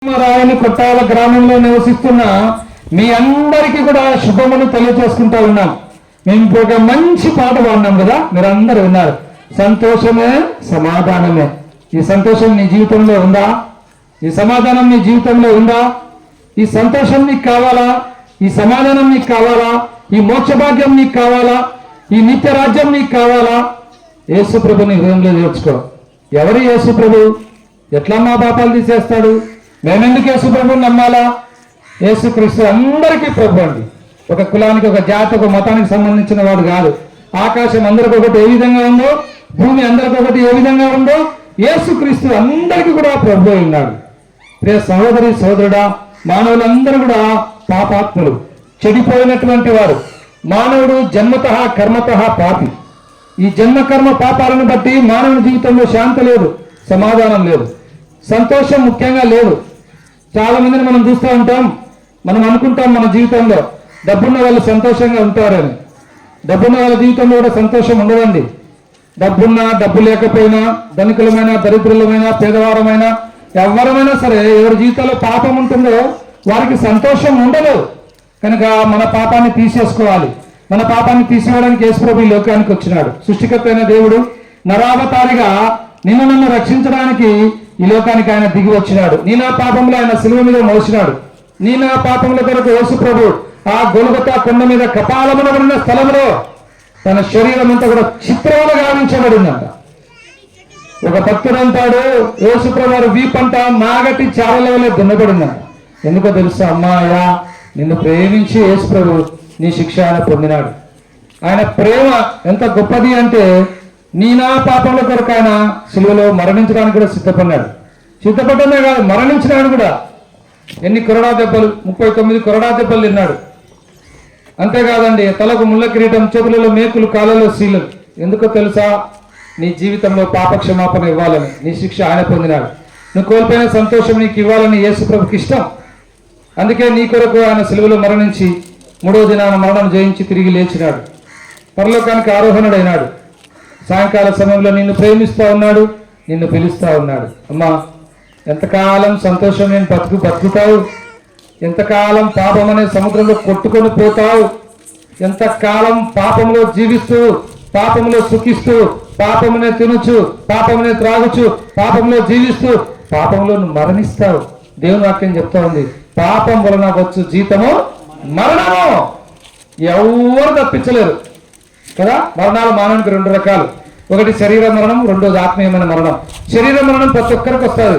రాయని కొట్టాల గ్రామంలో నివసిస్తున్న మీ అందరికీ కూడా శుభములు తెలియజేసుకుంటా ఉన్నాం. మేము ఇప్పుడు ఒక మంచి పాట పాడినాం కదా, మీరందరూ విన్నారు. సంతోషమే సమాధానమే. ఈ సంతోషం నీ జీవితంలో ఉందా? ఈ సమాధానం నీ జీవితంలో ఉందా? ఈ సంతోషం నీకు కావాలా? ఈ సమాధానం నీకు కావాలా? ఈ మోక్ష భాగ్యం నీకు కావాలా? ఈ నిత్య రాజ్యం నీకు కావాలా? యేసు ప్రభుని హృదయంలో చేర్చుకో. ఎవరు యేసు ప్రభు? ఎట్లా మా పాపాలు తీసేస్తాడు? మేమెందుకు యేసు ప్రభుని నమ్మాలా? యేసుక్రీస్తు అందరికీ ప్రభు అండి. ఒక కులానికి, ఒక జాతి, ఒక మతానికి సంబంధించిన వాడు కాదు. ఆకాశం అందరికి ఒకటి ఏ విధంగా ఉందో, భూమి అందరికి ఒకటి ఏ విధంగా ఉందో, యేసుక్రీస్తు అందరికీ కూడా ప్రభు ఉన్నాడు. ప్రియ సహోదరి సహోదరుడా, మానవులందరూ కూడా పాపాత్ములు, చెడిపోయినటువంటి వారు. మానవుడు జన్మతః కర్మతః పాపి. ఈ జన్మకర్మ పాపాలను బట్టి మానవుని జీవితంలో శాంతి లేదు, సమాధానం లేదు, సంతోషం ముఖ్యంగా లేదు. చాలా మందిని మనం చూస్తూ ఉంటాం. మనం అనుకుంటాం మన జీవితంలో డబ్బున్న వాళ్ళు సంతోషంగా ఉంటారని. డబ్బున్న వాళ్ళ జీవితంలో కూడా సంతోషం ఉండదండి. డబ్బున్నా డబ్బు లేకపోయినా, ధనికులమైనా దరిద్రులమైనా పేదవారమైనా ఎవరమైనా సరే, ఎవరి జీవితంలో పాపం ఉంటుందో వారికి సంతోషం ఉండదు. కనుక మన పాపాన్ని తీసేసుకోవాలి. మన పాపాన్ని తీసేయడానికి యేసుప్రభు ఈ లోకానికి వచ్చినాడు. సృష్టికర్త అయిన దేవుడు నరావతారిగా నిన్ను నన్ను రక్షించడానికి ఈ లోకానికి ఆయన దిగి వచ్చినాడు. నీ నా పాపంలో ఆయన శిలువ మీద మోసినాడు. నీ నా పాపముల కొరకు యేసు ప్రభు ఆ గొల్గొతా కొండ మీద కపాలమున ఉన్న స్థలంలో తన శరీరం అంతా కూడా చిత్రములు గావించబడిందంట. ఒక భక్తుడు అంటాడు, యేసు ప్రభు వారు వీపంట నాగటి చారల వల్ల దున్నబడిందంట. ఎందుకో తెలుసా? అమ్మాయా, నిన్ను ప్రేమించి యేసు ప్రభు నీ శిక్ష ఆయన పొందినాడు. ఆయన ప్రేమ ఎంత గొప్పది అంటే, నీ నా పాపంలో కొరకు ఆయన సిలువలో మరణించడానికి కూడా సిద్ధపడ్డమే కాదు, మరణించినాడు కూడా. ఎన్ని కొరడా దెబ్బలు? 39 కొరడా దెబ్బలు తిన్నాడు. అంతేకాదండి, తలకు ముళ్ళ కిరీటం, చేతులలో మేకులు, కాళ్ళలో శీలలు. ఎందుకో తెలుసా? నీ జీవితంలో పాప క్షమాపణ ఇవ్వాలని నీ శిక్ష ఆయన పొందినాడు. నువ్వు కోల్పోయిన సంతోషం నీకు ఇవ్వాలని యేసు ప్రభుకి ఇష్టం. అందుకే నీ కొరకు ఆయన సిలువలో మరణించి 3వ దినాన మరణం జయించి తిరిగి లేచినాడు. పరలోకానికి ఆరోహణుడైనాడు. సాయంకాల సమయంలో నిన్ను ప్రేమిస్తూ ఉన్నాడు, నిన్ను పిలుస్తూ ఉన్నాడు. అమ్మా, ఎంతకాలం సంతోషం నేను బతుకుతావు? ఎంతకాలం పాపం అనే సముద్రంలో కొట్టుకొని పోతావు? ఎంతకాలం పాపంలో జీవిస్తూ, పాపంలో సుఖిస్తూ, పాపమునే తినొచ్చు, పాపమునే త్రాగొచ్చు, పాపంలో జీవిస్తూ పాపంలో మరణిస్తావు. దేవుని వాక్యం చెప్తా ఉంది, పాపం వలన వచ్చు జీతము మరణము. ఎవరు తప్పించలేరు కదా. మరణాలు మానవునికి 2 రకాలు. ఒకటి శరీర మరణం, రెండోది ఆత్మీయమైన మరణం. శరీర మరణం ప్రతి ఒక్కరికి వస్తుంది.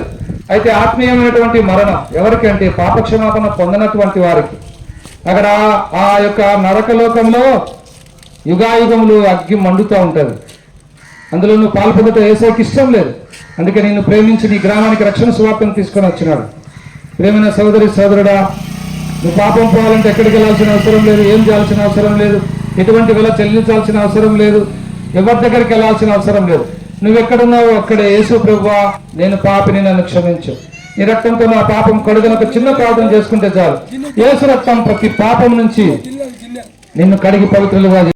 అయితే ఆత్మీయమైనటువంటి మరణం ఎవరికి అంటే పాపక్షమాపణ పొందినటువంటి వారికి. అక్కడ ఆ యొక్క నరకలోకంలో యుగాయుగములు అగ్గి మండుతూ ఉంటుంది. అందులో నువ్వు పాల్పొందటం యేసుకి ఇష్టం లేదు. అందుకే నిన్ను ప్రేమించి నీ గ్రామానికి రక్షణ సువార్తను తీసుకొని వచ్చినాడు. ప్రేమైన సోదరి సోదరుడా, నువ్వు పాపం పోవాలంటే ఎక్కడికి వెళ్ళాల్సిన అవసరం లేదు, ఏం చేయాల్సిన అవసరం లేదు, ఎటువంటి వెల చెల్లించాల్సిన అవసరం లేదు, ఎవరి దగ్గరికి వెళ్ళాల్సిన అవసరం లేదు. నువ్వెక్కడున్నావో అక్కడే యేసు ప్రభువా, నేను పాపిని, నన్ను క్షమించు, నీ రక్తంతో నా పాపం కడుగున ఒక చిన్న ప్రార్థన చేసుకుంటే చాలు. యేసు రక్తం ప్రతి పాపం నుంచి నిన్ను కడిగి పవిత్రులుగా